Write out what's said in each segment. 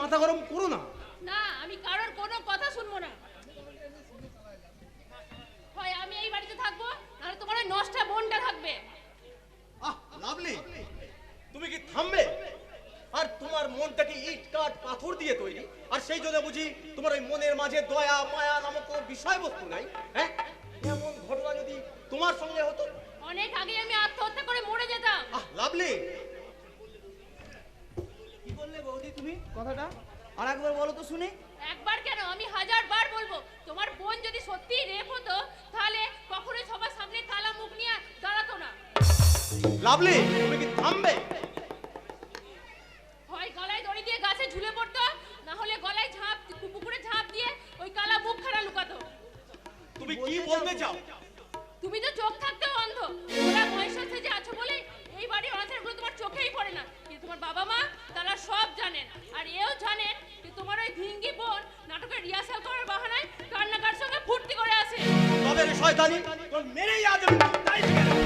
মাথা গরম করো না। না, আমি কারোর কোনো কথা শুনবো না। হয় আমি এই বাড়িতে থাকবো, নাহলে তোমার ওই নষ্টা বোনটা থাকবে। লাভলি, তুমি কি থামবে? আর তোমার মনটাকে ইট কাঠ পাথর দিয়ে তৈরি, আর সেই জন্য বুঝি তোমার ওই মনের মাঝে দয়া মায়া নামক কোনো বিষয়বস্তু নাই? হ্যাঁ, এমন ঘটনা যদি তোমার সঙ্গে হতো? অনেক আগে আমি আত্মহত্যা করে মরে যেতাম। লাভলি, কি বললে বৌদি তুমি কথাটা আর একবার বলো তো শুনি। একবার কেন, আমি 1000 বার বলবো। তোমার বোন যদি সত্যি রেপ হতো, তাহলে কখনোই সবার সামনে কালা মুখ নিয়ে দাঁড়াতো না। লাভলি, তুমি কি থামবে? হয় গলায় দড়ি দিয়ে গাছে ঝুলে পড়তো, না হলে গলায় ঝাঁপ পুকুরে ঝাঁপ দিয়ে ওই কালা মুখ খানা লুকাতো। তুমি কি বলতে চাও? তুমি তো চোখ থাকতেও অন্ধ। ওরা মহেশ্বর সেজে আছো বলে এই বাড়ির অনাচারগুলো তোমার চোখেই পড়ে না, কিন্তু তোমার বাবা মা তারা সব জানেন। আর এও জানেন যে তোমার ওই ধিঙ্গি বোন নাটকের রিহার্সাল করার বাহানায় কান্নাকার সঙ্গে ফুর্তি করে আসে। তবে রে শয়তানি, তোর মেরেই আজ আমি তাই থেকে দেব।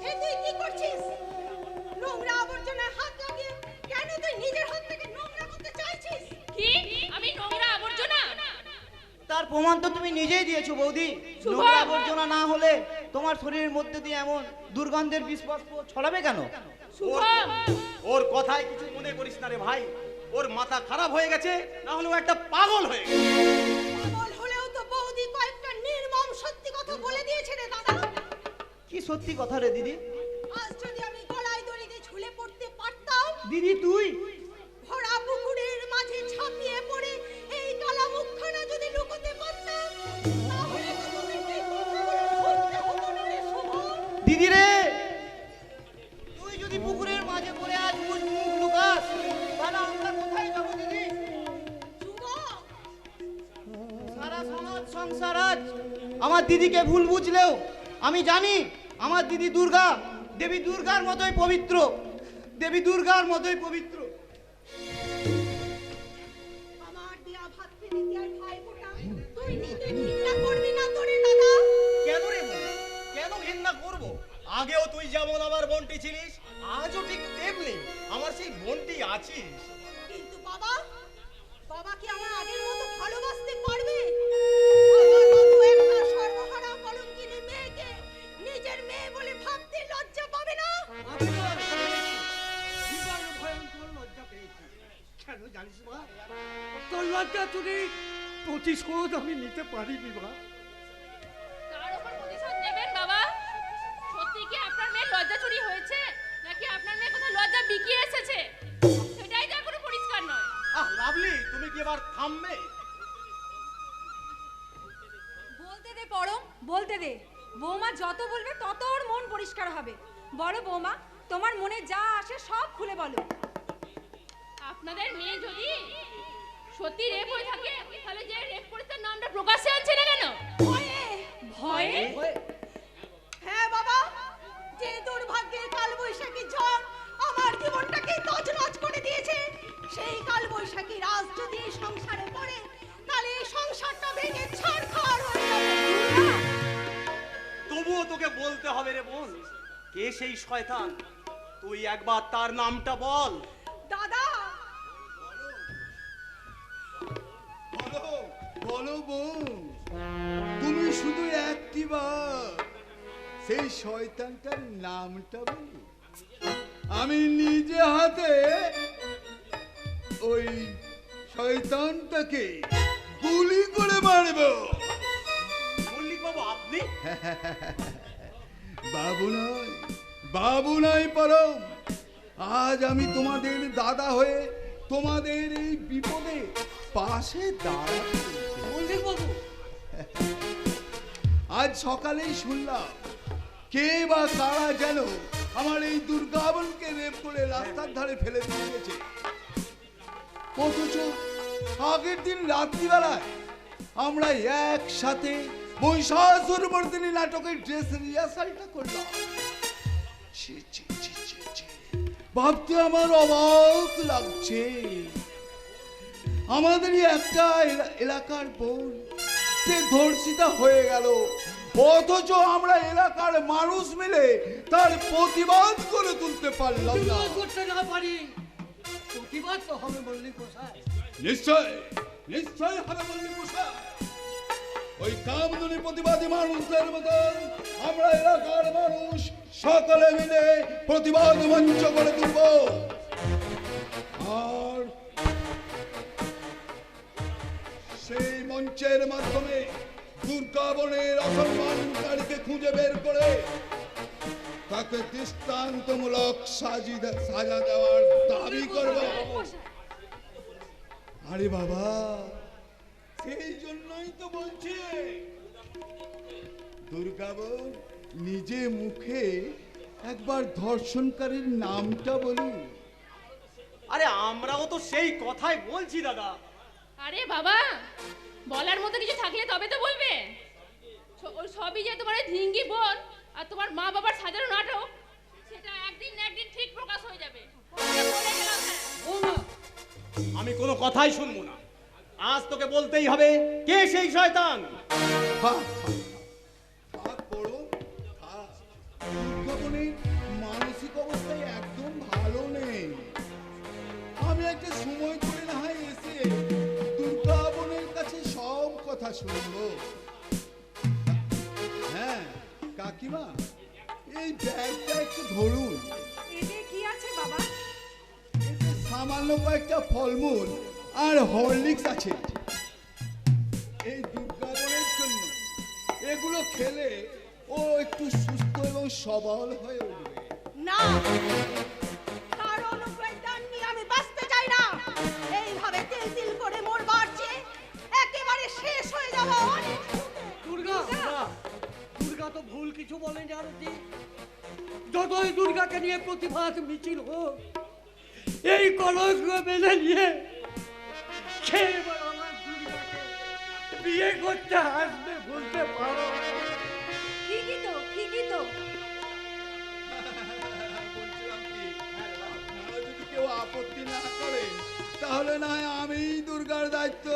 এই তুই কি করছিস? নোংরা আবর্জনায় হাত লাগিয়ে কেন তুই নিজের হাত থেকে নোংরা করতে চাইছিস? কি? আমি নোংরা আবর্জনা? তার প্রমাণ তো তুমি নিজেই দিয়েছো বৌদি। শুভ! নোংরা আবর্জনা না হলে তোমার শরীরের মধ্যে দিয়ে এমন দুর্গন্ধের বিস্পর্শ ছড়াবে কেন? শুভম, ওর কথায় কিছু মনে করিস না রে ভাই। ওর মাথা খারাপ হয়ে গেছে, না হলে ও একটা পাগল হয়ে গেছে। পাগল হলেও তো বৌদি কয়েকটা নির্মম সত্যি কথা বলে দিয়েছে রে দাদা। কি সত্যি কথা রে দিদি? আজ যদি আমি গলায় দড়ি দিয়ে ঝুলে পড়তে পারতাম, দিদি তুই ভরা পুকুরের মাঝে ছাপিয়ে পড়ে এই কালা মুখখানা যদি লুকোতে পারতাম, তাহলে তো তোদেরকে এই কথাগুলো শুনতে হতো না রে শুভ। দিদি রে, তুই যদি পুকুরের মাঝে পড়ে আজ মুখ লুকাস, তাহলে আমরা কোথায় যাবো দিদি? শুভ, সারা সমাজ সংসার আজ আমার দিদিকে ভুল বুঝলেও আমি জানি আমার দিদি দুর্গা দেবী দুর্গার মতোই পবিত্র, দেবী দুর্গার মতোই পবিত্র। আমার দেয়া ভাত খেতে দেয়ার ভাই ফোঁটা তুই নিতে ঘৃণা করবি না তো রে দাদা? কেন রে বোন, কেন ঘেন্না করবো? আগেও তুই যেমন আমার বোনটি ছিলিস, আজও ঠিক তেমনি আমার সেই বোনটি আছিস। কিন্তু বাবা, বাবা কি আমার আগের মতো ভালোবাসতে পারবে? আমার মতো একটা সর্বহারা কলঙ্কিনী মেয়েকে নিজের মেয়ে বলে ভাবতে লজ্জা পাবে না? ভয়ঙ্কর লজ্জা পেয়েছি। কেন জানিস মা? তোর লজ্জা চুরি প্রতিশোধ আমি নিতে পারিনি মা। কার উপর প্রতিশোধ নেবেন বাবা? সত্যি কি আপনার মেয়ে লজ্জা চুরি হয়েছে, নাকি আপনার মেয়ে কোথাও লজ্জা বিকিয়ে এসেছে? সেটাই তো এখনো পরিষ্কার নয়। লাভলি, তুমি কি এবার থামবে? বলতে দে পরম, বলতে দে। বৌমা যত বলবে তত ওর মন পরিষ্কার হবে। বলো বৌমা, তোমার মনে যা আসে সব খুলে বলো। আপনাদের মেয়ে যদি সত্যি রেপ হয়ে থাকে, তাহলে যে রেপ করেছে তার নামটা প্রকাশ্যে আনছে না কেন? ভয়ে। ভয়ে? হ্যাঁ বাবা, যে দুর্ভাগ্যের কালবৈশাখী ঝড় আমার জীবনটাকে তছনছ করে দিয়েছে, সেই কালবৈশাখী রাজ যদি এই সংসারে পড়ে, তাহলে এই সংসারটা ভেঙে ছারখার হয়ে যাবে। তবুও তোকে বলতে হবে রে বোন, কে সেই শয়তান? তুই একবার তার নামটা বল। দাদা, বলো বলো বোন, তুমি শুধু একটিবার সেই শয়তানটার নামটা বলো। আমি নিজে হাতে ওই শয়তানটাকে গুলি করে মারবো। মল্লিক বাবু, আপনি? বাবু নয় পরম, আজ আমি তোমাদের দাদা হয়ে তোমাদের এই বিপদে পাশে দাঁড়াতে মল্লিক বাবু, আজ সকালেই শুনলাম কে বা কারা যেন আমার এই দুর্গাবনকে রেপ করে রাস্তার ধারে ফেলে দিয়ে গেছে। অথচ আগের দিন রাত্রিবেলায় আমরা একসাথে মহিষাসুরমর্দিনী নাটকের ড্রেস রিহার্সালটা করলাম। ছি, ছি, ছি, ছি, ছি। ভাবতে আমার অবাক লাগছে, আমাদেরই একটা এলাকার বোন সে ধর্ষিতা হয়ে গেল, অথচ আমরা এলাকার মানুষ মিলে তার প্রতিবাদ করে তুলতে পারলাম না। করতে না পারি, প্রতিবাদ তো হবে মল্লিক মশাই। নিশ্চয় নিশ্চয় হবে মল্লিক মশাই। ওই কামদুনি প্রতিবাদী মানুষদের মতন আমরা এলাকার মানুষ সকলে মিলে প্রতিবাদ মঞ্চ করে তুলব। আর সেই মঞ্চের মাধ্যমে দুর্গাবনের অসম্মানকারীকে খুঁজে বের করে তাকে দৃষ্টান্তমূলক সাজা দেওয়ার দাবি করব। আরে বাবা, সেই জন্যই তো বলছি দুর্গাবন নিজে মুখে একবার ধর্ষণকারীর নামটা বলুন। আরে আমরাও তো সেই কথাই বলছি দাদা। আরে বাবা, বলার মতো কিছু থাকলে তবে তো বলবে। ওই সবই যে তোমার ওই ধিঙ্গি বোন আর তোমার মা বাবার সাজানো নাটক, সেটা একদিন না একদিন ঠিক প্রকাশ হয়ে যাবে। বলে গেলাম, হ্যাঁ। বৌমা, আমি কোনো কথাই শুনবো না। আজ তোকে বলতেই হবে কে সেই শয়তান। দুর্গাবনের মানসিক অবস্থায় একদম ভালো নেই। আমি একটা সময় করে না হয় এসে দুর্গাবনের কাছে সব কথা শুনবো। হ্যাঁ কাকিমা, এই ব্যাগটা একটু ধরুন। এতে কি আছে বাবা? এতে সামান্য কয়েকটা ফলমূল আর হরলিক্স আছে। এই দুর্গাবনের জন্য এগুলো খেলে ও একটু সুস্থ এবং সবল হয়ে উঠবে। না, তার অনুগ্রহের দান নিয়ে আমি বাঁচতে চাই না। এইভাবে তিল তিল করে মরবার চেয়ে একেবারে শেষ হয়ে যাওয়া অনেক দুর্গা দুর্গা তো ভুল কিছু বলেনি আরতি। যতই দুর্গাকে নিয়ে প্রতিবাদ মিছিল হোক, এই কলঙ্ক মেনে নিয়ে সে এবার আমার দুর্গাকে বিয়ে করতে আসবে বলতে পারো। ঠিকই তো, ঠিকই তো। বলছিলাম কি, আপনারা যদি কেউ আপত্তি না করেন তাহলে না হয় আমি দুর্গার দায়িত্ব।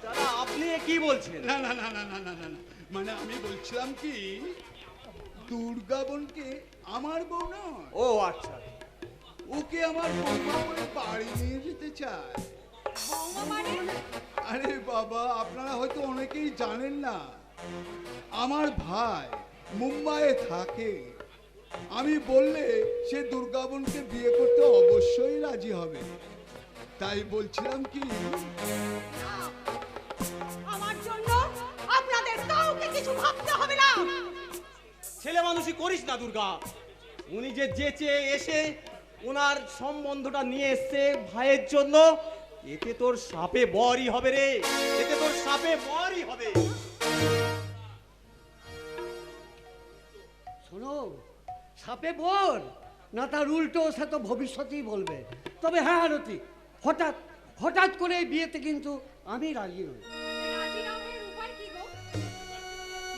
দাদা আপনি কি বলছেন? না না না না না না না না, মানে আমি বলছিলাম কি, দুর্গা বোনকে আমার বউ নয়, ও আচ্ছা। ওকে আমার বৌমা করে বাড়ি নিয়ে যেতে চায়। বৌমা মানে? আরে বাবা, আপনারা হয়তো অনেকেই জানেন না, আমার ভাই মুম্বাইয়ে থাকে। আমি বললে সে দুর্গা বোনকে বিয়ে করতে অবশ্যই রাজি হবে। তাই বলছিলাম কি, আমার জন্য আপনাদের কাউকে কিছু ভাবতে হবে না। ছেলে মানুষই করিস না দুর্গা। উনি যে যেচে এসে ওনার সম্বন্ধটা নিয়ে এসছে ভাইয়ের জন্য, এতে তোর সাপে বরই হবে রে, এতে তোর সাপে বরই হবে। শোনো, সাপে বর না তার উল্টো সে তো ভবিষ্যতেই বলবে। তবে হ্যাঁ আরতি, হঠাৎ হঠাৎ করে এই বিয়েতে কিন্তু আমি রাজি নই। রাজি না হয়ে উপায় কি গো?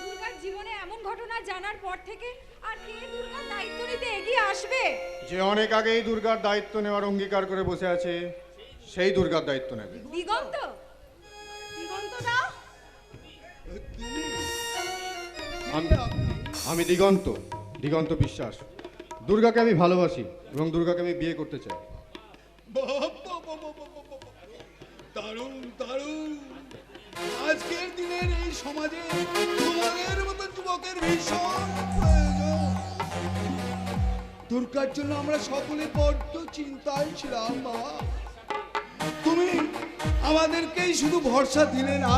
দুর্গার জীবনে এমন ঘটনা জানার পর থেকে আর কে দুর্গার দায়িত্ব নিতে এগিয়ে আসবে? যে অনেক আগেই দুর্গার দায়িত্ব নেওয়ার অঙ্গীকার করে বসে আছে, সেই দুর্গার দায়িত্ব নেবে। দিগন্ত? দিগন্তদা, আমি দিগন্ত, দিগন্ত বিশ্বাস। দুর্গাকে আমি ভালোবাসি এবং দুর্গাকে আমি বিয়ে করতে চাই। দারুণ দারুণ। আজকের দিনের এই সমাজে তোমাদের মতো যুবকের ভীষণ প্রয়োজন। দুর্গার জন্য আমরা সকলে বড্ড চিন্তায় ছিলাম বাবা। তুমি আমাদেরকেই শুধু ভরসা দিলে না,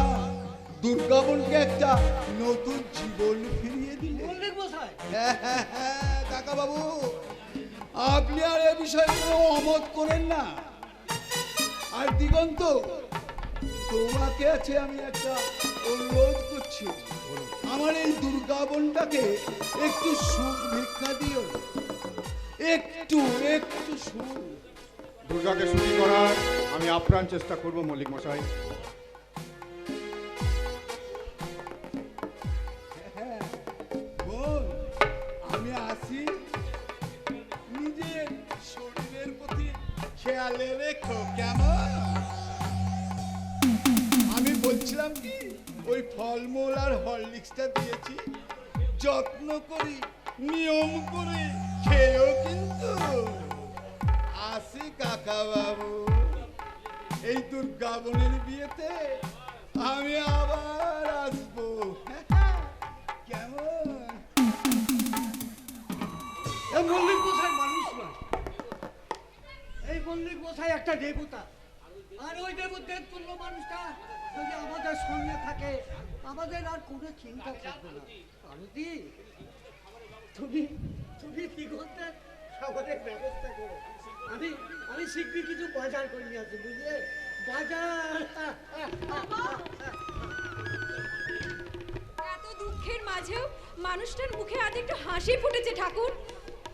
দুর্গা বোনকে একটা নতুন জীবন ফিরিয়ে দিলে। মল্লিক মশাই, কাকা বাবু, আপনি আর এ বিষয়ে কোনো অমত করেন না। আর দিগন্ত, তোমাকে আছে আমি একটা অনুরোধ করছি, আমার এই দুর্গা বোনটাকে একটু সুখ ভিক্ষা দিও। একটু একটু সুখ। দুর্গাকে সুখী করার আমি আপ্রাণ চেষ্টা করব মল্লিক মশাই। বোন, আমি আসি। নিজের শরীরের প্রতি খেয়ালে রেখো কেমন? আমি বলছিলাম কি, ওই ফলমূল আর হরলিক্সটা দিয়েছি, যত্ন করি নিয়ম করে খেয়েও কিন্তু। আসি। আসি কাকা বাবু। এই দুর্গা বোনের বিয়েতে আমি আবার আসবো। কেমন? এই মল্লিক গোসাই মানুষ নয়, এই মল্লিক গোসাই একটা দেবতা। আর ওই দেবতার তুল্য মানুষটা যদি আমাদের সঙ্গে থাকে, আমাদের আর কোনো চিন্তা থাকবে না। পার্বতী, তুমি তুমি কি করতে আমাদের ব্যবস্থা করো। আমি শিগগির কিছু বাজার করে নিয়ে আসি, বুঝলে? বাজার। এত দুঃখের মাঝেও মানুষটার মুখে আজ একটু হাসি ফুটেছে ঠাকুর।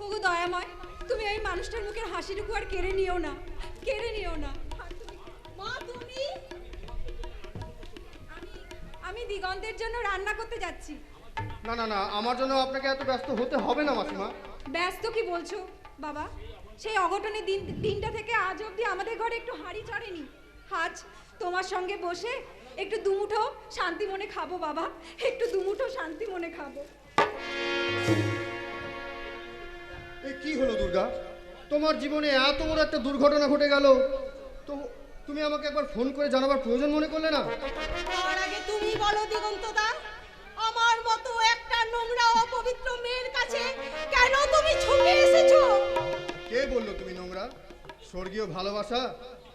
ওগো দয়াময়, তুমি এই মানুষটার মুখের হাসিটুকু আর কেড়ে নিও না, কেড়ে নিও না। মা তুমি? আমি দিগন্তের জন্য রান্না করতে যাচ্ছি। না না না, আমার জন্য আপনাকে এত ব্যস্ত হতে হবে না মাসিমা। ব্যস্ত কি বলছো বাবা? সেই অঘটনের দিনটা থেকে আজ অবধি আমাদের ঘরে একটু হাঁড়ি চড়েনি। আজ তোমার সঙ্গে বসে একটু দুমুঠো শান্তি মনে খাবো বাবা, একটু দুমুঠো শান্তি মনে খাবো। এ কি হলো দুর্গা, তোমার জীবনে এত বড় একটা দুর্ঘটনা ঘটে গেল, তো তুমি আমাকে একবার ফোন করে জানাবার প্রয়োজন মনে করলে না? তার আগে তুমি বলো দিগন্তদা, আমার মতো একটা নোংরা অপবিত্র মেয়ের কাছে কেন তুমি ছুটে এসেছো? কে বললো তুমি নোংরা? স্বর্গীয় ভালোবাসা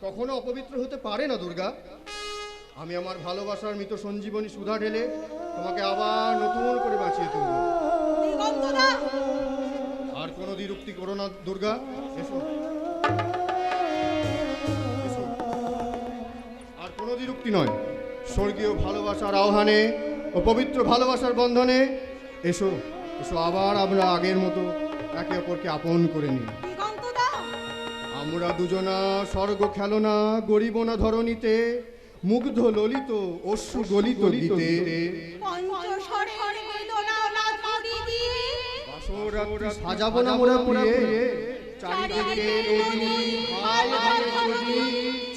কখনো অপবিত্র হতে পারে না দুর্গা। আমি আমার ভালোবাসার মৃত সঞ্জীবনী সুধা ঢেলে তোমাকে আবার নতুন করে বাঁচিয়ে তুলব। দিগন্তদা, আর কোনো দ্বিরুক্তি করো না দুর্গা, এসো এসো। আর কোনো দ্বিরুক্তি নয়, স্বর্গীয় ভালোবাসার আহ্বানে ও পবিত্র ভালোবাসার বন্ধনে এসো এসো, আবার আমরা আগের মতো একে অপরকে আপন করে নিই। দিগন্তদা, আমরা দুজনা স্বর্গ খেলনা গরিব না ধরণীতে, মুগ্ধ ললিত অশ্রু গলিত গীতে, পঞ্চস্বরের বেদনা নাথুরি দিয়ে বাসরাত্রি সাজাবো না মোরা প্রিয়ে, চারিদিকে নদী হাল হাল নদী,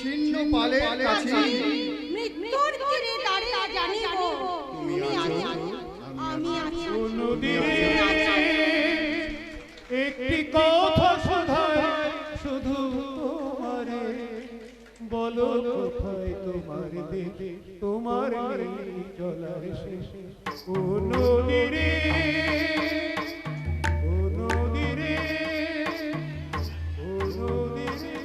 ছিন্ন পালে কাছে মৃত্যুর তীরে দাঁড়িয়ে জানিব তুমি আছো, আমি আছি। একটি কথা শোধায় শুধু তোমারে, বলো কোথায় তোমার দেবে তোমার জলার শেষে। ও নদী রে, ও নদী রে, ও নদী রে।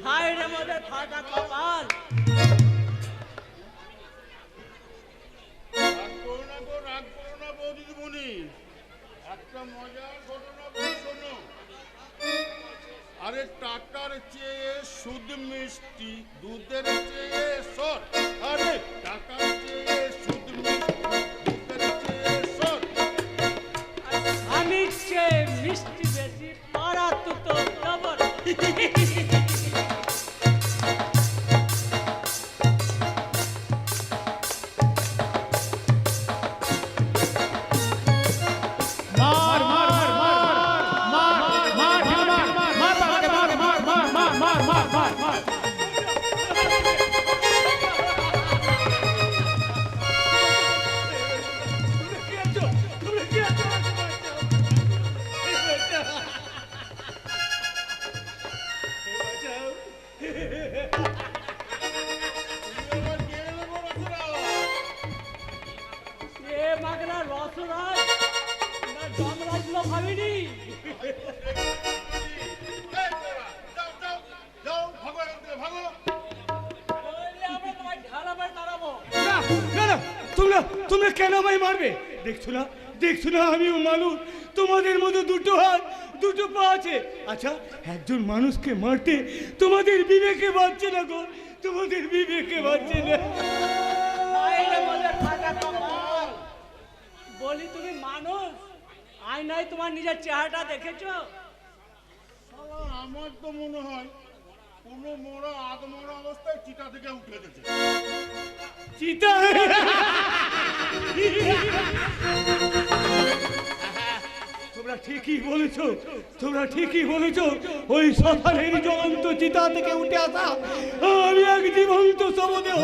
হায় রে মোদের ফাটা কপাল। রাগ করো না গো, রাগ করো না বৌদিদিমণি। একটা মজার ঘটনা বলি শোনো। আরে টাকার চেয়ে সুদ মিষ্টি, দুধের চেয়ে সর। আরে টাকার চেয়ে সুদ মিষ্টি, দুধের চেয়ে সর। আমি চেয়ে মিষ্টি বেশি, পাড়া তো ডবল। মার মার মার মার মার মার মার মার বাবাকে মার মার মার মার মার মার মার মার। এবার কে এলো গো রসরা? এ মাগনা রসরাজ না জমরাজ লোক হবেনি। এই তোরা, যাও যাও যাও, ভাগো এখান থেকে, ভাগো। বললে আমরা তোমায় ঢালাবার দাঁড়াবো। না না না, তোমরা কেন আমায় মারবে? দেখছো না, দেখছো না আমিও মানুষ, তোমাদের মতো দুটো হাত দুটো পা আছে। আচ্ছা, একজন মানুষকে মারতে তোমাদের বিবেকে বাঁচছে না গো, তোমাদের বিবেকে বাঁচছে না। বলি তুমি মানুষ, আয়নায় তোমার নিজের চেহারাটা দেখেছো? শালা, আমার তো মনে হয় কোনো মোড়া আধমরা অবস্থায় চিতা থেকে উঠে গেছে। চিতা? তোমরা ঠিকই বলেছো, তোমরা ঠিকই বলেছো। ওই শ্মশানের জ্বলন্ত চিতা থেকে উঠে আসা আমি এক জীবন্ত শবদেহ।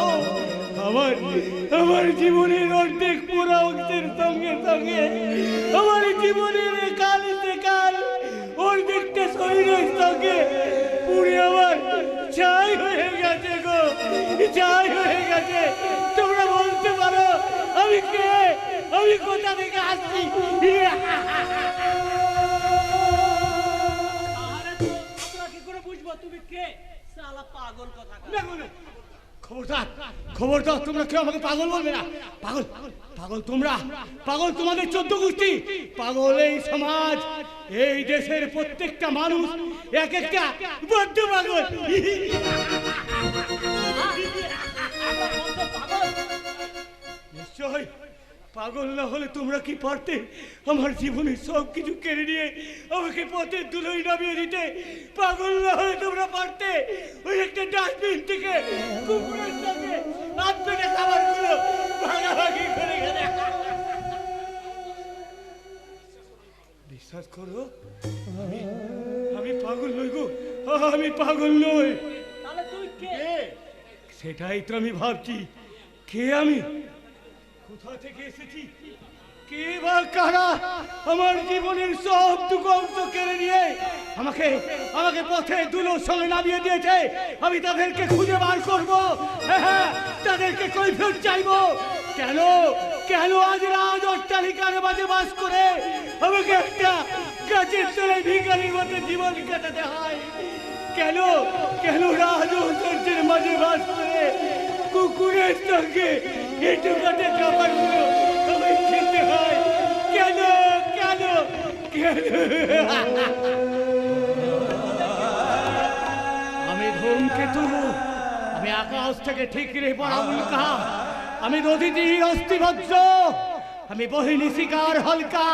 আমার জীবনের অর্ধেক পুরা অংশের সঙ্গে সঙ্গে আমার জীবনের কাল কাল অর্ধেকটা শরীরের সঙ্গে পুড়ে আমার ছাই হয়ে গেছে গো, ছাই হয়ে গেছে। তোমরা বলতে পারো আমি কে, আমি কোথা থেকে আসছি? কি করে বুঝবো তুমি কে? শালা পাগল কথা। খবরদার, খবরদার, তোমরা কেউ আমাকে পাগল বলবে না। পাগল, পাগল তোমরা, পাগল তোমাদের 14 গোষ্ঠী, পাগল এই সমাজ, এই দেশের প্রত্যেকটা মানুষ এক একটা বদ্ধ পাগল। নিশ্চয় পাগল না হলে তোমরা কি পারতে আমার জীবনের সব কিছু কেড়ে নিয়ে আমাকে পথের ধুলোয় নামিয়ে দিতে? পাগল না হলে তোমরা পারতে ওই একটা ডাস্টবিন থেকে কুকুরের সঙ্গে হাত পেটে খাবারগুলো ভাগাভাগি করে গেলে। বিশ্বাস করো, আমি পাগল নই গো, আমি পাগল নই। তাহলে তুই কে? সেটাই তো আমি ভাবছি, কে আমি, কোথা থেকে এসেছি, কে বা কারা আমার জীবনের সব দুঃখ অংশ কেড়ে নিয়ে আমাকে আমাকে পথে ধুলোর সঙ্গে নামিয়ে দিয়েছে। আমি তাদেরকে খুঁজে বার করবো, হ্যাঁ, তাদেরকে কৈফিয়ত চাইবো। কেন কেন আজ রাজ অট্টালিকার মাঝে বাস করে আমাকে একটা গাছের তলায় ভিখারির মতো জীবন কাটাতে হয়? কেন কেন রাজ ঐশ্বর্যের মাঝে বাস করে কুকুরের সঙ্গে একটু কাটে খাবারগুলো আমায় খেতে হয়? কেন কেন কেন? আমি ধূমকেতু, আমি আকাশ থেকে ঠিকরে পড়া উল্কা, আমি নদীটির অস্থিবজ্র, আমি বহিনী শিকার হলকা,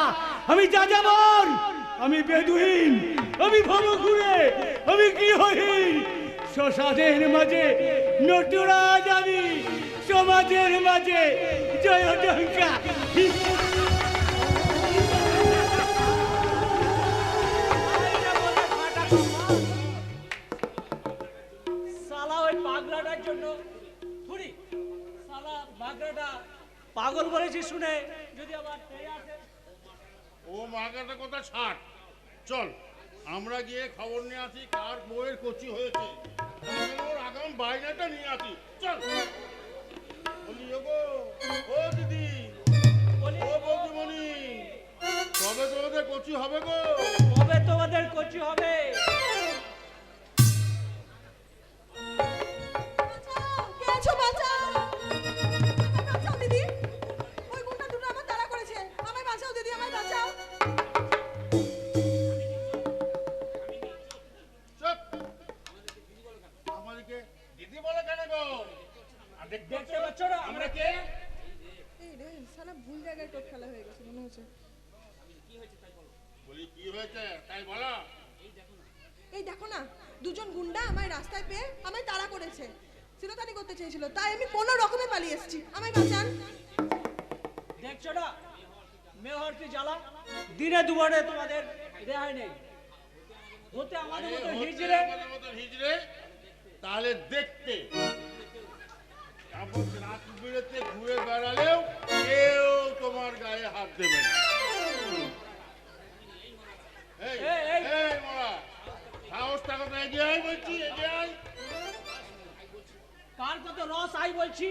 আমি যাযাবর, আমি বেদুইন, আমি ভবঘুরে, আমি গৃহহীন। শ্মশানের মাঝে নটরাজ আমি, সমাজের মাঝে জয়ডঙ্কা। শালা ওই পাগলাটার জন্য থুরি, শালা পাগলাটা পাগল বলেছি শুনে যদি আবার ফিরে আসে। ও মাগাটা কথা ছাড়, চল আমরা গিয়ে খবর নিয়ে আসি কার বউয়ের কচি হয়েছে, ওর আগাম বাইনাটা নিয়ে আসি। চল। বলি ওগো, ও দিদি, ও বৌদিমণি, কবে তোমাদের কচি হবে গো? কবে তোমাদের কচি হবে? কে আছো? বাঁচাও, বাঁচাও দিদি, ওই গুন্ডা দুটো আমার তাড়া করেছে, আমায় বাঁচাও দিদি, আমায় বাঁচাও। চুপ! আমাদেরকে দিদি বলে কেন গো? আর দেখতে পাচ্ছ না আমরা কে? এই রে, শালা ভুল জায়গায় টোপ খেলা হয়ে গেছে মনে হচ্ছে। বলি কি হয়েছে তাই বলো। এই দেখো না, দুজন গুন্ডা আমায় রাস্তায় পেয়ে আমায় তাড়া করেছে, সিলোতানি করতে চেয়েছিল, তাই আমি কোনো রকমে পালিয়ে এসেছি, আমায় বাঁচান। দেখছো না মেহর কি জ্বালা, দিনে দুবারে তোমাদের রেহাই নেই। হতে আমাদের মতো হিজড়ে, হিজড়ে তাহলে দেখতে রাত বিরেতে ঘুরে বেড়ালেও কেউ তোমার গায়ে হাত দেবে না। এই এই মোরা, সাহস থাকো তো এগিয়ে আয় বলছি, এগিয়ে আয়। কার কত রস আই বলছি,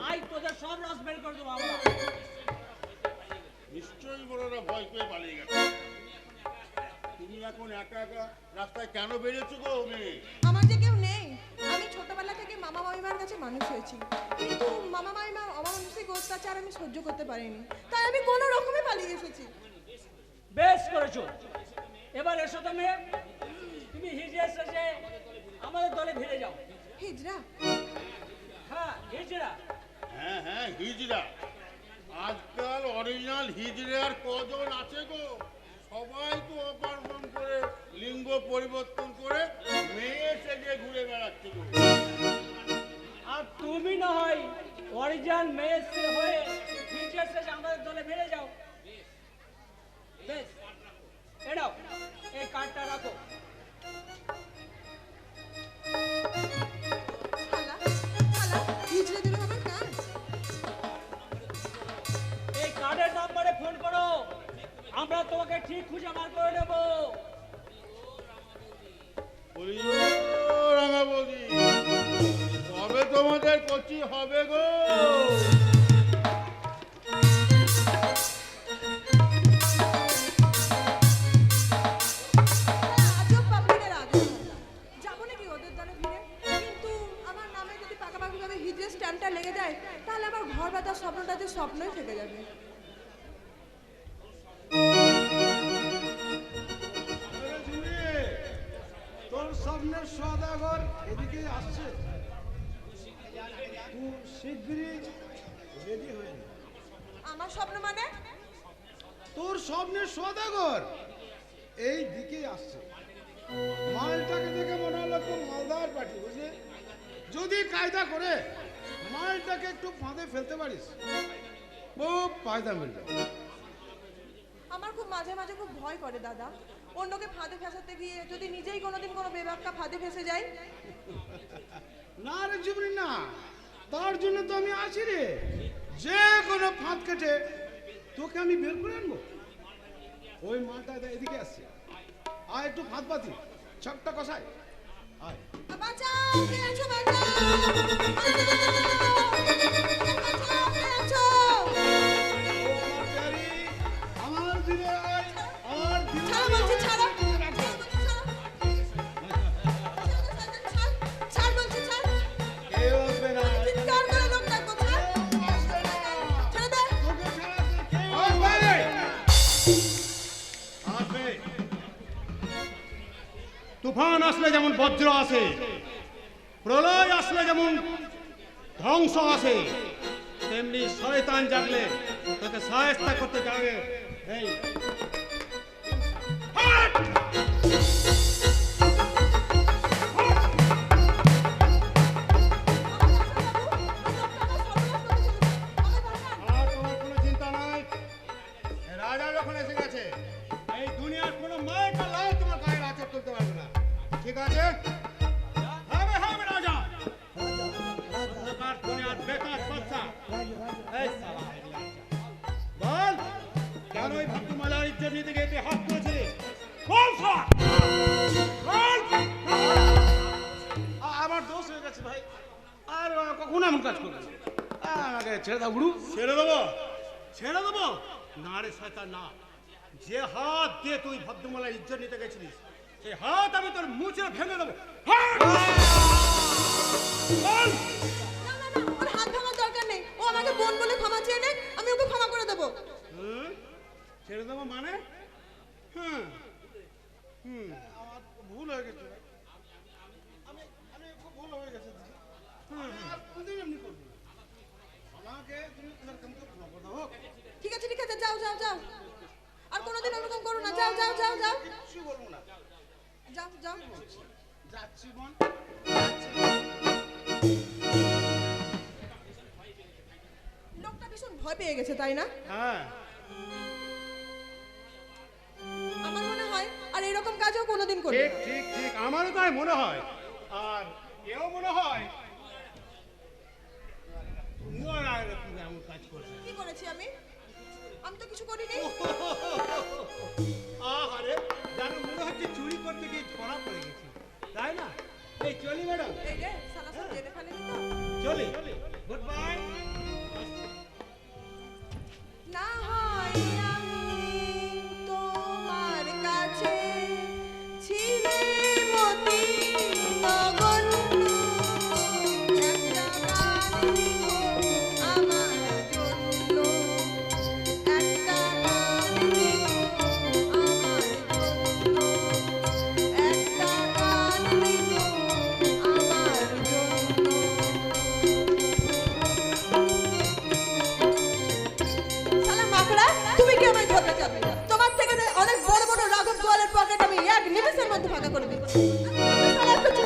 আই তোদের সব রস বের করে দেবো আমরা। নিশ্চয়ই বড়রা ভয় পেয়ে পালিয়ে গেছে। তুমি এখন একা একা রাস্তায় কেন বেরিয়েছো গো মেয়ে? আমার যে কেউ নেই, আমি ছোটবেলা থেকে মামা মামিমার কাছে মানুষ হয়েছি, কিন্তু মামা মামিমার অমানসিক অত্যাচার আমি সহ্য করতে পারিনি, তাই আমি কোনো রকমে পালিয়ে এসেছি। বেশ করেছো, এবার এসো তুমি হিজড়া শেষে আমাদের দলে ভিড়ে যাও। হিজড়া? হ্যাঁ হিজড়া। হ্যাঁ হ্যাঁ হিজড়া। আজকাল অরিজিনাল হিজড়ার কজন আছে গো? সবাই তো অপারেশন করে লিঙ্গ পরিবর্তন করে মেয়ে সেজে ঘুরে বেড়াচ্ছে গো। আর তুমি না হয় অরিজিনাল মেয়ে হয়ে হিজড়া শেষে আমাদের দলে ভিড়ে যাও। বেশ এড়াও, এই কার্ডটা রাখো। খালা, খালা, হিজড়া দেবে আমার কাজ? এই কার্ডের নাম্বারে ফোন করো, আমরা তোমাকে ঠিক খুঁজে বার করে দেবো। বলি ও রাঙা বৌদি, কবে তোমাদের কচি হবে গো? আজব পাবলিকের আজব কথা। যাবো নাকি ওদের দলে ভিড়ে? কিন্তু আমার নামে যদি পাকাপাকিভাবে হিজড়া স্ট্যাম্পটা লেগে যায়, তাহলে আমার ঘর বাঁধার স্বপ্নটা যে স্বপ্নই থেকে যাবে। তোর স্বপ্নের সদাগর এদিকে আসছে, তুই শীঘ্রই রেডি হয়ে নে। আমার স্বপ্ন মানে? তোর স্বপ্নের সদাগর এই দিকে আসছে। মালটাকে দেখে মনে হলো খুব মালদার পার্টি, বুঝলি? যদি কায়দা করে মালটাকে একটু ফাঁদে ফেলতে পারিস, খুব ফায়দা মিলবে। আমার খুব মাঝে মাঝে খুব ভয় করে দাদা, অন্যকে ফাঁদে ফেসাতে গিয়ে যদি নিজেই কোনোদিন কোনো বেবাক্কা ফাঁদে ফেসে যাই। না রে জুবরি না, তার জন্য তো আমি আছি রে। যে কোনো ফাঁদ কেটে তোকে আমি বের করে আনবো। ওই মালটা এদিকে আসছে, আর একটু ফাঁদ পাতি ছকটা কষাই আয়। বাঁচাও, কে আছো? বাঁচাও, বাঁচাও, কে আছো? আমার দিলে আয়, আমার দিলে ছাড়ো বলছি, ছাড়ো। ছাড় বলছি, ছাড়। কেউ আসবে না, চিৎকার করে লোক ডাকবো তোরা। ছেড়ে দে। তোকে ছাড়াতে কেউ আসবে না। আসবে। তুফান আসলে যেমন বজ্র আসে, প্রলয় আসলে যেমন ধ্বংস আসে, তেমনি শয়তান জাগলে তোকে সায়স্তা করতে যাবে। এই হাট! আর তোমার কোনো চিন্তা নাই, এই রাজা যখন এসে গেছে, এই দুনিয়ার কোনো মায়ের লাই তোমার গায়ের আচর তুলতে পারবে না, ঠিক আছে? হবে হবে রাজা, অন্ধকার দুনিয়ার বেকার বাচ্চা। এই শালা, বল কেন ওই ভক্তমালার ইজ্জত নিতে গিয়ে তুই হাত তুলেছিলি? বল শালা, বল। আমার দোষ হয়ে গেছে ভাই, আর কখনো এমন কাজ করবে না। আমাকে ছেড়ে দাও গুরু। ছেড়ে দেবো? ছেড়ে দেবো না রে শয়তান না। যে হাত দিয়ে তুই ভদ্রমালার ইজ্জত নিতে গেছিলিস, সেই হাত আমি তোর মুচে ভেঙে দেবো। হাত! বল! না, না, না, ওর হাত ভাঙার দরকার নেই। ও আমাকে বোন বলে ক্ষমা চেয়ে নেয়, আমি ওকে ক্ষমা করে দেবো। হুম? ছেড়ে দেবো মানে? হুম হুম, আমার ভুল হয়ে গেছে ভাই। আমি খুব ভুল হয়ে গেছে। আর কোনদিন এমনি করবো না। আমাকে তুমি এরকম করে ক্ষমা করে দাও। ঠিক আছে, ঠিক আছে, যাও, যাও, যাও। আর কোনোদিন ওরকম করো না। যাও, যাও, যাও, যাও। কিচ্ছু বলবো না। যাও, যাও। যাচ্ছি বোন। লোকটা ভীষণ ভয় পেয়ে গেছে, তাই না? হ্যাঁ, আমার মনে হয় আর এরকম কাজও কোনোদিন করবে ঠিক না। ঠিক ঠিক, আমারও তাই মনে হয়। আর এও মনে হয় তুমিও আর এরকম এমন কাজ করছো। কি করেছি আমি? আমি তো কিছু করিনি। আরে জানো, মনে হচ্ছে চুরি করতে গিয়ে ধরা পড়ে গেছি, তাই না? এই চলি ম্যাডাম, এই রে, সালা সব জেনে ফেলেনি তো? চলি। Good bye. না হয় আমি তোমার কাছে ছিলে মতি নগণ্য, একটা গান লিখো আমার জন্য, একটা গান লিখো আমার জন্য। নিমেষের মধ্যে ফাঁকা করে দিচ্ছি। সালার খুঁজছি।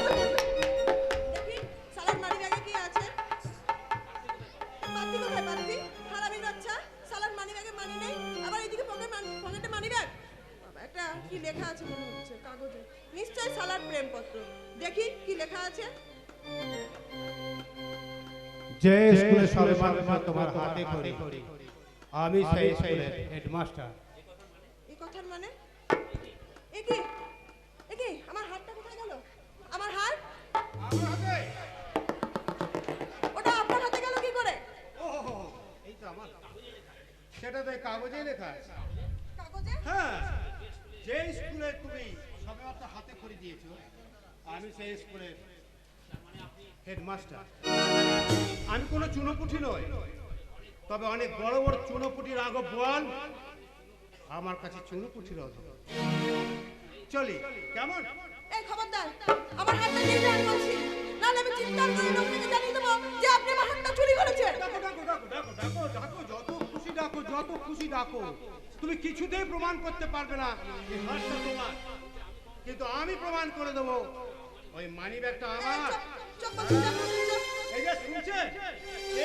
দেখি সালার মানি ব্যাগে কি আছে। পাত্তি কোথায় পাত্তি? হারামির বাচ্চা, সালার মানি ব্যাগে মানি নেই, আবার এইদিকে পকেটে মানি ব্যাগ। বাবা, একটা কি লেখা আছে মনে হচ্ছে কাগজে, নিশ্চয়ই সালার প্রেমপত্র। দেখি কি লেখা আছে। যে স্কুলে সবে মানুষ তোমার হাতে করি, আমি সেই স্কুলের হেডমাস্টার। এই কথার মানে এ কি আমার হাতটা কোথায় গেল? আমার হাত ওটা আপনার হাতে গেল কি করে? এই তো আমার, সেটা তো এই কাগজে লেখা আছে। কাগজে? হ্যাঁ, যে স্কুলে তুমি সবে মাত্র হাতে করে দিয়েছো, আমি সেই স্কুলের হেডমাস্টার। আমি কোনো চুনোপুটি নই, তবে অনেক বড় বড় চুনোপুটির আগে বল আমার কাছে চুনোপুটির অধ। চলি কেমন? এই খবরদার, আমার হাতটা নিয়ে যান বলছি, নাহলে আমি চিৎকার করে লোককে জানিয়ে দেবো যে আপনি আমার হাতটা চুরি করেছেন। ডাকো ডাকো ডাকো ডাকো ডাকো ডাকো, যত খুশি ডাকো, যত খুশি ডাকো, তুমি কিছুতেই প্রমাণ করতে পারবে না এই হাতটা তোমার। কিন্তু আমি প্রমাণ করে দেবো ওই মানি ব্যাগটা আমার। চুপ বলছি, চুপ। এই যে শুনছে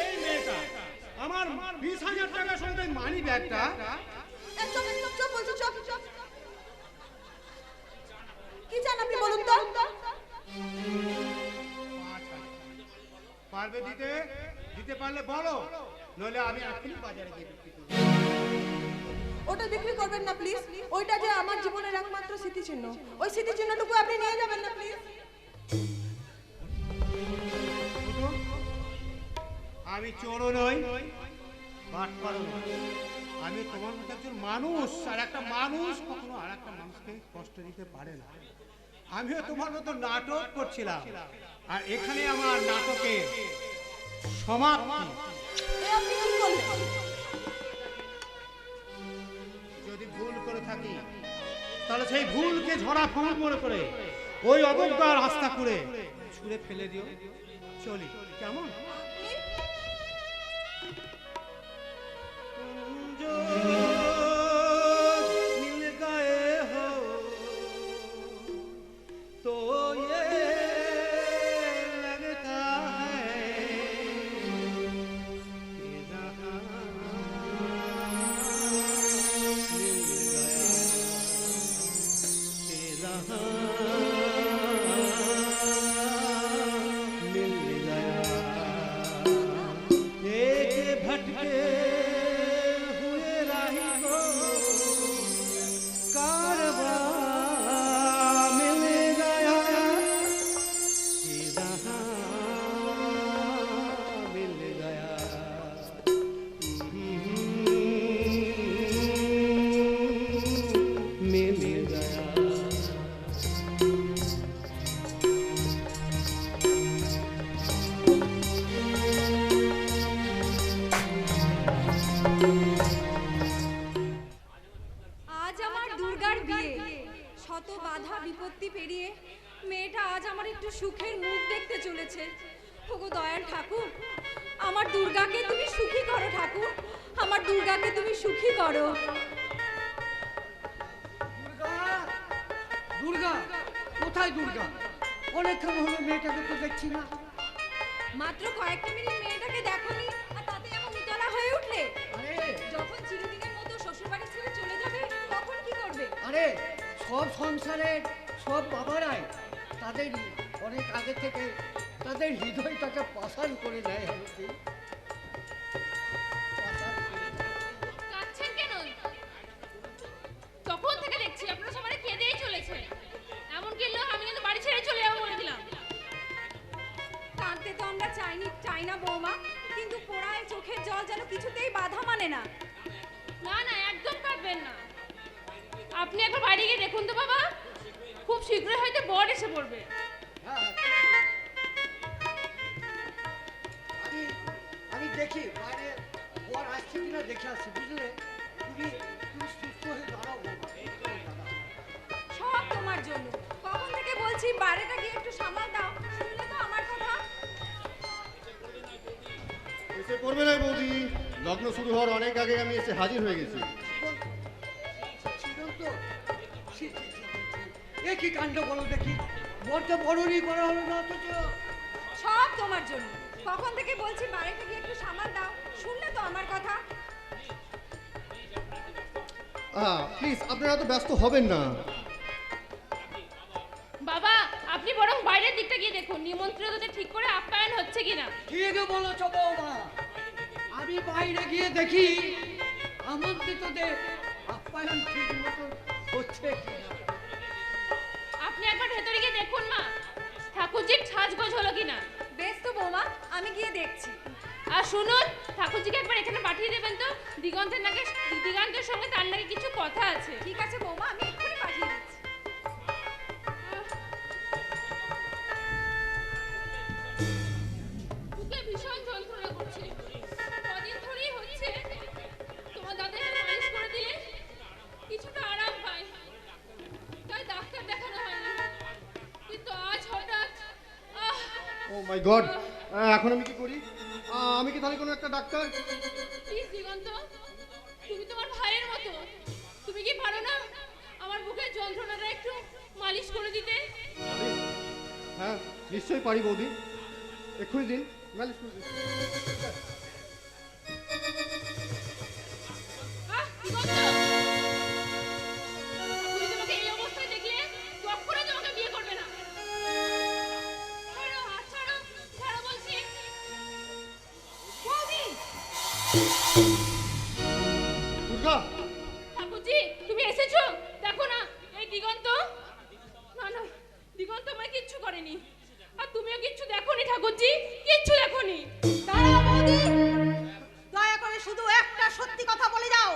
এই মেয়েটা আমার 20,000 টাকা সঙ্গে মানি ব্যাগটা। এই চুপ বলছি, চুপ। কি চান আপনি বলুন তো? পারবে দিতে? দিতে পারলে বলো, নইলে আমি এখনই বাজারে গিয়ে বিক্রি করব। ওটা বিক্রি করবেন না প্লিজ। ওইটা যে আমার জীবনের একমাত্র স্মৃতিচিহ্ন, ওই স্মৃতিচিহ্নটুকু আপনি নিয়ে যাবেন না প্লিজ। আমি চোরও নই, বাটপারও নই, আমি তোমার মতো একজন মানুষ। আর একটা মানুষ কখনো আর একটা মানুষকে কষ্ট দিতে পারে না। আমিও তোমার মতো নাটক করছিলাম, আর এখানে আমার নাটকের সমাপ্তি। আপনি কি করলেন? যদি ভুল করে থাকি তাহলে সেই ভুলকে ঝরা ফুল মনে করে ওই অবজ্ঞার রাস্তা করে ছুঁড়ে ফেলে দিও। চলি কেমন? मिल गए हो तो ये लगता है कि जहां मिल गया, कि जहां मिल गया। एक भटके हुए राही को कारवां मिल गया, कि जहां मिल गया। मिल गया। আজ আমার দুর্গার বিয়ে, শত বাধা বিপত্তি পেরিয়ে মেয়েটা আজ আমার একটু সুখের মুখ দেখতে চলেছে। ওগো দয়াল ঠাকুর, আমার দুর্গাকে তুমি সুখী করো ঠাকুর, আমার দুর্গাকে তুমি সুখী করো। দুর্গা কোথায়? দুর্গা অনেকক্ষণ হলো মেয়েটাকে তো দেখছি না। মাত্র কয়েকটা মিনিট মেয়েটাকে দেখোনি আর তাতে এমন উতলা হয়ে উঠলে? আরে যখন চিরদিনের মতো শ্বশুরবাড়ি ছেড়ে চলে যাবে তখন কি করবে? আরে সব সংসারের সব বাবারাই তাদের অনেক আগে থেকে তাদের হৃদয়টাকে পাষাণ করে দেয়। কাঁদছেন কেন? তখন থেকে দেখছি আপনারা সবাই কেঁদেই চলেছে। এমন কি লোক, আমি কিন্তু বাড়ি ছেড়ে চলে যাবো বলে দিলাম। কাঁদতে তো আমরা চাই না বৌমা, কিন্তু পোড়ায় চোখের জল যেন কিছুতেই বাধা মানে না। না না, একদম কাঁদবেন না। আপনি একবার বাড়ি গিয়ে দেখুন তো বাবা, খুব শীঘ্রই হয়তো বর এসে পড়বে। আমি দেখি বাইরে বর আসছে কিনা দেখে আসছি, বুঝলে? তুমি সুস্থ হয়ে দাঁড়াও বৌমা, সব তোমার জন্য। কখন থেকে বলছি বাইরেটা গিয়ে একটু সামাল দাও, শুনলে তো আমার কথা। এসে করবে না বৌদি, লগ্ন শুরু হওয়ার অনেক আগে আমি এসে হাজির হয়ে গেছি। চিরন্ত এ কি কাণ্ড বলো দেখি, বরকে বরণই করা হলো না অথচ। সব তোমার জন্য। কখন থেকে বলছি বাড়িতে গিয়ে একটু সামাল দাও, শুনলে তো আমার কথা। প্লিজ আপনারা তো ব্যস্ত হবেন না। বাবা আপনি বরং বাইরের দিকটা গিয়ে দেখুন নিমন্ত্রিতদের ঠিক করে আপ্যায়ন হচ্ছে কিনা। ঠিক বলেছ বৌমা, আমি বাইরে গিয়ে দেখি আমন্ত্রিতদের আপ্যায়ন ঠিক মতো হচ্ছে কিনা। আপনি একবার ভেতরে গিয়ে দেখুন মা, ঠাকুরজির সাজগোজ হলো কিনা। বেশ তো বৌমা, আমি গিয়ে দেখছি। আর শুনুন, ঠাকুরজিকে একবার এখানে পাঠিয়ে দেবেন তো, দিগন্তের সঙ্গে তার নাকি কিছু কথা আছে। ঠিক আছে বৌমা, আমি এক্ষুনি পাঠিয়ে দিচ্ছি। বুকে ভীষণ যন্ত্রণা করছে, কদিন ধরেই হচ্ছে। তোমার দাদাকে মালিশ করে দিলে কিছুটা আরাম পায়, তাই ডাক্তার দেখানো হয়নি। কিন্তু আজ হঠাৎ ও মাই গড, এখন আমি কি করি? আমি কি তাহলে কোনো একটা ডাক্তার? প্লিজ দিগন্ত, তুমি তোমার ভাইয়ের মতো, তুমি কি পারো না আমার বুকের যন্ত্রণাটা একটু মালিশ করে দিতে? হ্যাঁ নিশ্চয়ই পারি বৌদি, এক্ষুনি দিন মালিশ করে দিন। দিগন্ত, তুমি তোমাকে এই অবস্থায় দেখলে কখনো তোমাকে বিয়ে করবে না। ছাড়ো, হাত ছাড়ো, ছাড়ো বলছি। বৌদি! দুর্গা, ঠাকুরজি তুমি এসেছো? দেখো না এই দিগন্ত। না না, দিগন্ত আমায় কিচ্ছু করেনি, আর তুমিও কিচ্ছু দেখোনি ঠাকুরজি, কিচ্ছু দেখোনি। দাঁড়াও বৌদি, দয়া করে শুধু একটা সত্যি কথা বলে যাও।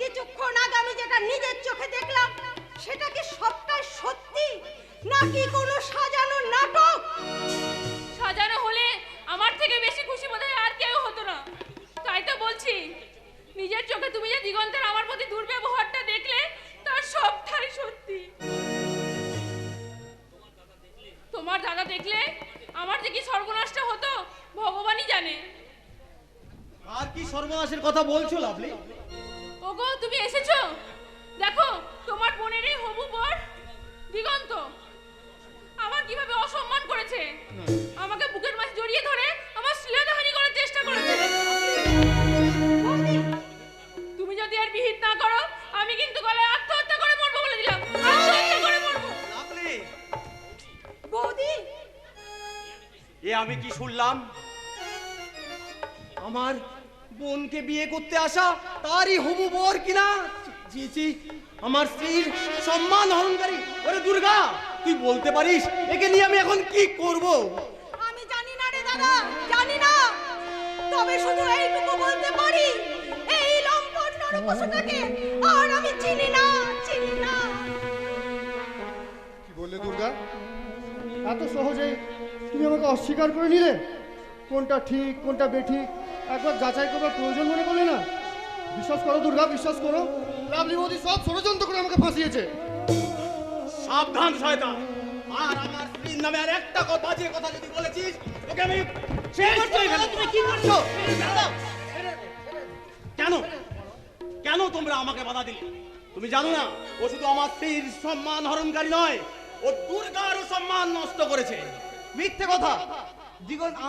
কিছুক্ষণ আগে আমি যেটা নিজের চোখে দেখলাম সেটা কি সবটাই সত্যি নাকি কোনো সাজানো নাটক? সাজানো হলে আমার থেকে বেশি খুশি বোধহয় আর কেউ হতো না। তাই তো বলছি, নিজের চোখে তুমি যে দিগন্তের আমার প্রতি দুর্ব্যবহারটা দেখলে তার সবটাই সত্যি। তোমার দাদা দেখলে আমার যে কি সর্বনাশটা হতো ভগবানই জানে। আর কি সর্বনাশের কথা বলছো লাভলি? ওগো তুমি এসেছো? দেখো তোমার বোনের এই হবু বর দিগন্ত আমার কিভাবে অসম্মান করেছে। আমাকে বুকের মাঝে জড়িয়ে ধরে আমার শ্লীলতাহানি করার চেষ্টা করেছে। তুমি যদি আর বিহিত না করো আমি কিন্তু গলায় আত্মহত্যা করে মরবো বলে দিলাম। আত্মহত্যা করে মরবো। লাভলি, বৌদি, এ আমি কি শুনলাম? আমার বোনকে বিয়ে করতে আসা তারই হবু বর কিনা? জি জি, আমার স্ত্রীর সম্মান হরণকারী। ওরে দুর্গা, তুই বলতে পারিস একে নিয়ে আমি এখন কি করব? আমি জানি না রে দাদা, জানি না। তবে শুধু এইটুকু বলতে পারি, এই লম্পট নরপশুটাকে আর আমি চিনি না, চিনি না। কি বললে দুর্গা? এত সহজে তুমি আমাকে অস্বীকার করে নিলে? কোনটা ঠিক কোনটা বেঠিক একবার যাচাই করবার প্রয়োজন মনে করলে না? বিশ্বাস করো দুর্গা, বিশ্বাস করো, লাভলি মোদি সব ষড়যন্ত্র করে আমাকে ফাঁসিয়েছে। সাবধান শয়তান, আর আমার স্ত্রীর নামে আর একটা বাজে কথা যদি বলেছিস তোকে আমি শেষ করে ফেলবো। তুমি কি করছো? কেন কেন তোমরা আমাকে বাধা দিলে? তুমি জানো না ও শুধু আমার স্ত্রীর সম্মান হরণকারী নয়, ও দুর্গারও সম্মান নষ্ট করেছে। মিথ্যে কথা।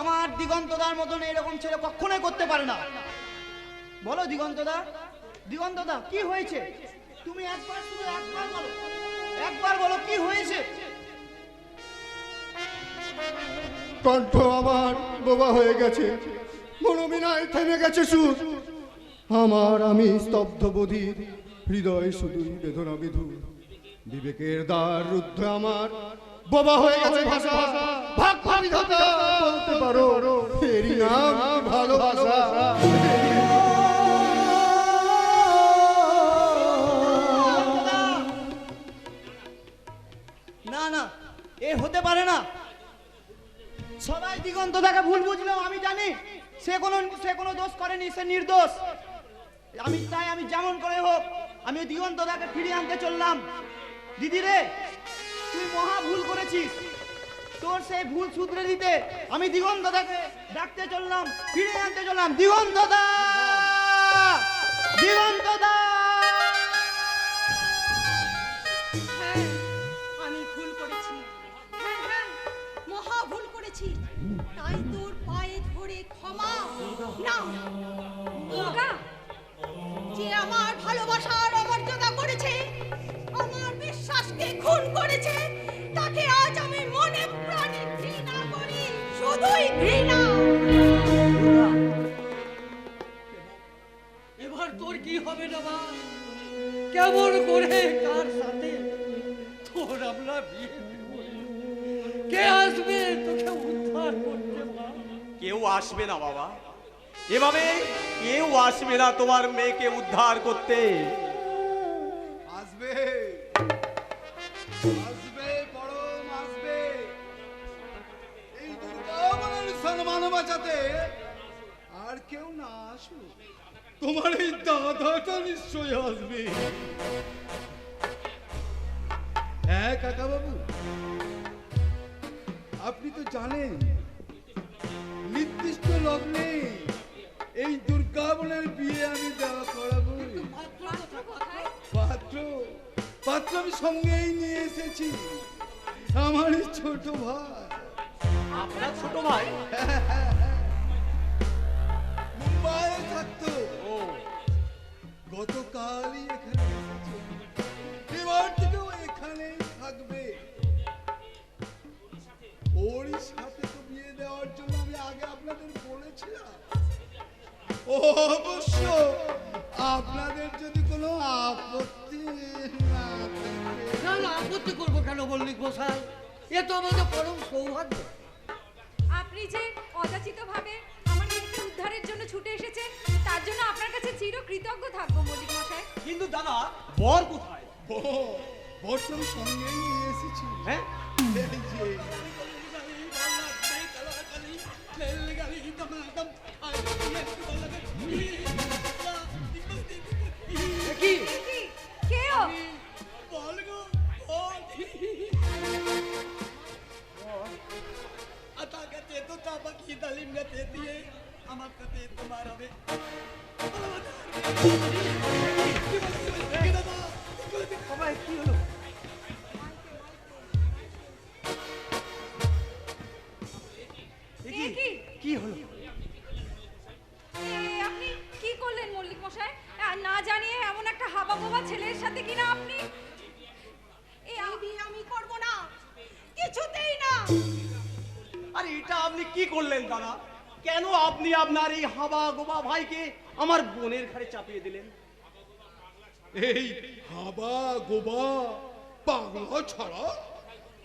আমার দিগন্তদার মতন এরকম ছেলে কখনোই করতে পারে না। বলো দিগন্তদা, দিগন্তদা কি হয়েছে? তুমি একবার শুধু একবার বলো, একবার বলো কি হয়েছে? কণ্ঠ আমার বোবা হয়ে গেছে, মনোমিনায় থেমে গেছে সুর আমার। আমি স্তব্ধ বধির, হৃদয় শুধুই বেদনা বিধুর। বিবেকের দ্বার রুদ্ধ আমার, বোবা হয়ে গেছে ভাষা। ভাগ বিধাতা বলতে পারো এরই নাম ভালোবাসা। না না, এ হতে পারে না। সবাই দিগন্তদাকে ভুল বুঝলেও আমি জানি সে কোনো দোষ করেনি, সে নির্দোষ। আমি যেমন করে হোক আমি দিগন্তদাকে ফিরিয়ে আনতে চললাম। দিদি রে, তুই মহা ভুল করেছিস। তোর সেই ভুল শুধরে দিতে আমি দিগন্তদাকে ডাকতে চললাম, ফিরিয়ে আনতে চললাম। দিগন্তদা, দিগন্তদা। হ্যাঁ, করেছি, তাই তোর পায়ে ধরে ক্ষমা না। দুর্গা, যে আমার ভালোবাসার অমর্যাদা করেছে, আমার বিশ্বাসকে খুন করেছে, তাকে আজ আমি মনে প্রাণে ঘৃণা করি, শুধুই ঘৃণা। এবার তোর কি হবে না মা? কেমন করে কার সাথে তোর আমরা বিয়ে দেব? কে আসবে তোকে উদ্ধার করতে মা? কেউ আসবে না বাবা, এভাবে কেউ আসবে না তোমার মেয়েকে উদ্ধার করতে। আসবে, আসবে, পরম আসবে। এই দুর্গাবনের সম্মান বাঁচাতে আর কেউ না আসুক, তোমার এই দাদাটা নিশ্চয়ই আসবে। হ্যাঁ কাকা বাবু, আপনি তো জানেন নির্দিষ্ট লগ্নে এই দুর্গাবনের বিয়ে আমি দেওয়া করাবো। পাত্র পাত্র আমি সঙ্গেই নিয়ে এসেছি, আমার এই ছোট ভাই। আপনার ছোট ভাই? মুম্বাইয়ে থাকতো, ও, গতকালই এখানে এসেছে, এবার থেকেও এখানেই থাকবে। ওরই সাথে তো বিয়ে দেওয়ার জন্য আমি আগে আপনাদের বলেছিলাম। ও অবশ্য আপনাদের যদি কোনো আপত্তি না থাকে। না না, আপত্তি করবো কেন বললি গোসাই? এ তো আমাদের পরম সৌভাগ্য। আপনি যে অযাচিতভাবে আমার মেয়েকে উদ্ধারের জন্য ছুটে এসেছেন, তার জন্য আপনার কাছে চিরকৃতজ্ঞ থাকবো মল্লিক মশাই। কিন্তু দাদা, বর কোথায়? বর তো আমি সঙ্গেই নিয়ে এসেছি। হ্যাঁ, এই যে কি কে ও? কে কি? কি হলো? আপনি কি করলেন মল্লিক মশাই? আর না জানিয়ে এমন একটা হাবা গোবা ছেলের সাথে কিনা আপনি এই বিয়ে আমি করব না, কিছুতেই না। আরে এটা আপনি কি করলেন দাদা? কেন আপনি আপনার এই হাবা গোবা ভাইকে আমার বোনের ঘাড়ে চাপিয়ে দিলেন? এই হাবা গোবা পাগলা ছাড়া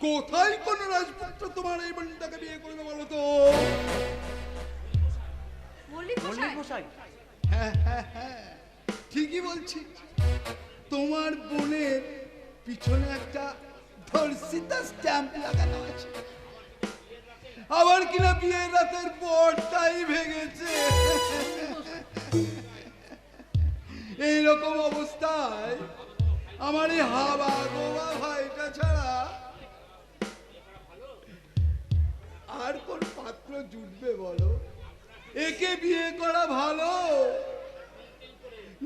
কোথায় কোন রাজপুত্র তোমার এই বোনটাকে বিয়ে করবে বলো তো? মল্লিক মশাই, মশাই, হ্যাঁ হ্যাঁ হ্যাঁ, ঠিকই বলছি। তোমার বোনের পিছনে একটা ধর্ষিতা স্ট্যাম্প লাগানো আছে, আবার কিনা বিয়ের রাতের পরটাই ভেঙেছে। এইরকম অবস্থায় আমার এই হাবা গোবা ভাইটা ছাড়া আর কোন পাত্র জুটবে বলো? একে বিয়ে করা ভালো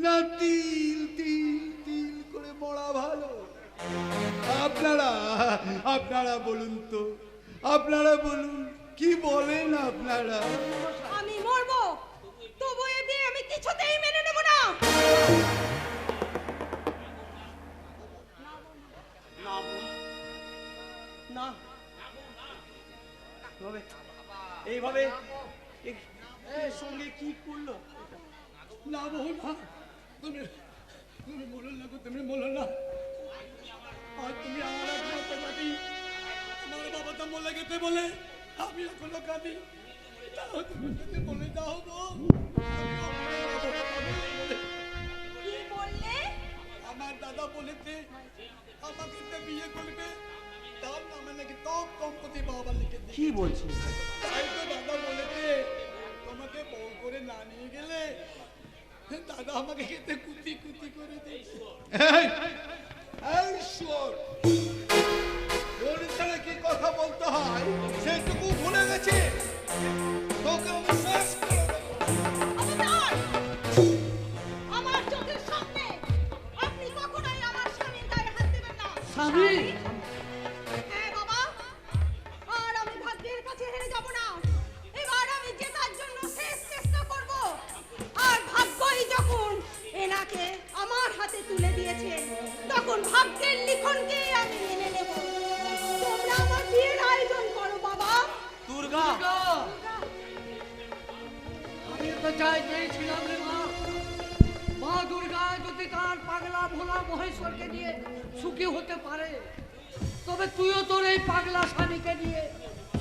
না তিল তিল তিল করে মরা ভালো? আপনারা আপনারা বলুন তো, আপনারা বলুন, কি বলেন আপনারা? আমি মরবো, তবু এই বিয়ে আমি কিছুতেই মেনে নেব না। না বোন, না, এইভাবে এর সঙ্গে কি করলো? না বহু না, তুমি তুমি বলো না গো, তুমি বলো না। আর তুমি আমার একমাত্র কাঁদি, আমার বাবা তো মরে গেছে বলে আমি এখনো কাঁদি। তাও তুমি যদি বলে দাও গো। কি বললে? আমার দাদা বলেছে আমাকে একটা বিয়ে করবে, তার নামে নাকি সব সম্পত্তি বাবা লিখে দিবে। কি বলছিস? তাই তো দাদা বলেছে তোমাকে বউ করে না নিয়ে গেলে দাদা আমাকে খেতে কুতি কুতি করে দিয়েছে। এই এই শোন, ওর সাথে কি কথা বলতে হয় সেটুকু ভুলে গেছে। তোকে আমি শেষ করে দেবো। খবরদার! আমার চোখের সামনে আপনি কখনোই আমার স্বামীর গায়ে হাত দেবেন না। স্বামী? হ্যাঁ বাবা, আর আমি ভাগ্যের কাছে হেরে যাব দুর্গা দুর্গা, আমি তো চাই চেয়েছিলাম রে মা, মা দুর্গা যদি তার পাগলা ভোলা মহেশ্বরকে নিয়ে সুখী হতে পারে, তবে তুইও তোর এই পাগলা স্বামীকে নিয়ে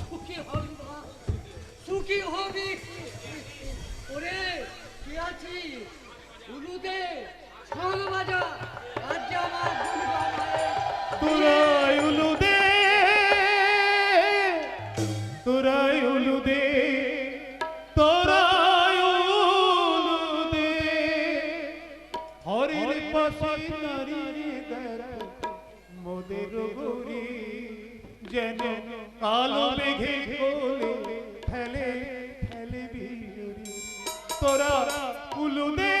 সুখী হবি মা, সুখী হবি। ওরে কি আছি উলুদে সঙ্গ বাজা, আজ যে আমার দুর্গা মায়ের তোরাই উলুদে, তোরাই উলুদে, তোরাই উলুদে, হরির পাশে দাঁড়িয়ে দাঁড়া মোদের গৌরী, যেন কালো মেঘে কোলে ফেলে ফেলে বিরুরি। তোরা উলুদে,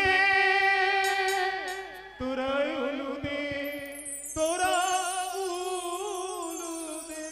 তোরাই উলুদে, তোরা উলুদে।